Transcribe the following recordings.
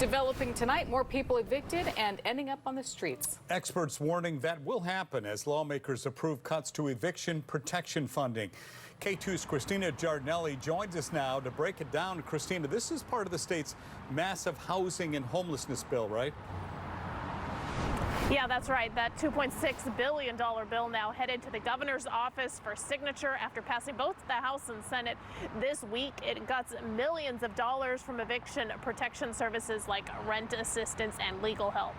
Developing tonight, more people evicted and ending up on the streets. Experts warning that will happen as lawmakers approve cuts to eviction protection funding. K2's Christina Giardinelli joins us now to break it down. Christina, this is part of the state's massive housing and homelessness bill, right? Yeah, that's right. That $2.6 billion bill now headed to the governor's office for signature after passing both the House and Senate this week. It cuts millions of dollars from eviction protection services like rent assistance and legal help.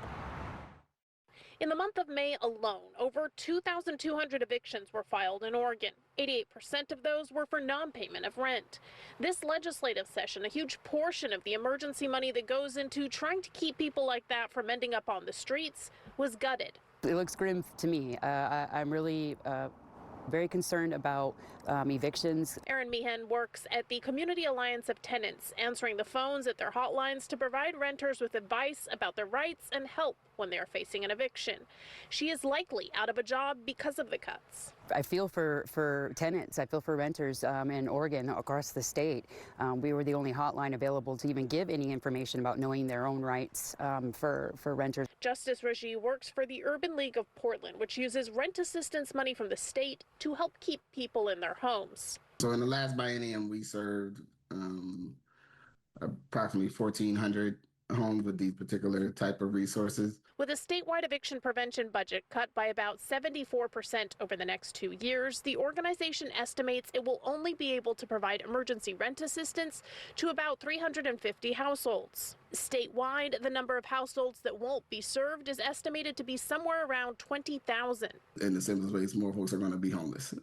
In the month of May alone, over 2,200 evictions were filed in Oregon. 88% of those were for non-payment of rent. This legislative session, a huge portion of the emergency money that goes into trying to keep people like that from ending up on the streets, was gutted. It looks grim to me. I'm really very concerned about evictions. Erin Meehan works at the Community Alliance of Tenants, answering the phones at their hotlines to provide renters with advice about their rights and help when they are facing an eviction. She is likely out of a job because of the cuts. I feel for tenants, I feel for renters in Oregon, across the state. We were the only hotline available to even give any information about knowing their own rights for renters. Justice Raji works for the Urban League of Portland, which uses rent assistance money from the state to help keep people in their homes. So in the last biennium, we served approximately 1,400 homes with these particular type of resources. With a statewide eviction prevention budget cut by about 74% over the next 2 years, the organization estimates it will only be able to provide emergency rent assistance to about 350 households. Statewide, the number of households that won't be served is estimated to be somewhere around 20,000. In the simplest ways, more folks are going to be homeless.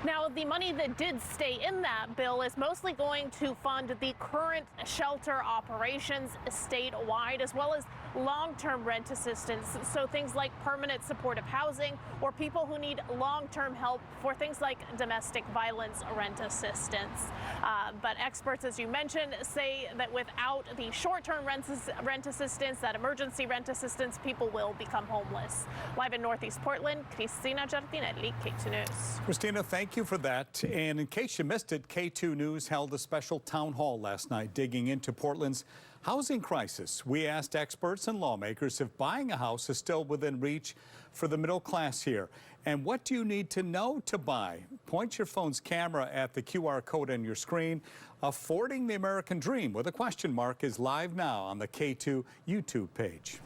Now, the money that did stay in that bill is mostly going to fund the current shelter operations statewide, as well as long-term rent assistance. So things like permanent supportive housing or people who need long-term help for things like domestic violence rent assistance. But experts, as you mentioned, say that without the short-term rent assistance, that emergency rent assistance, people will become homeless. Live in Northeast Portland, Christina Giardinelli, K2 News. Christina, thank you for that. And in case you missed it, K2 News held a special town hall last night digging into Portland's housing crisis. We asked experts and lawmakers if buying a house is still within reach for the middle class here. And what do you need to know to buy? Point your phone's camera at the QR code on your screen. Affording the American Dream with a question mark is live now on the K2 YouTube page.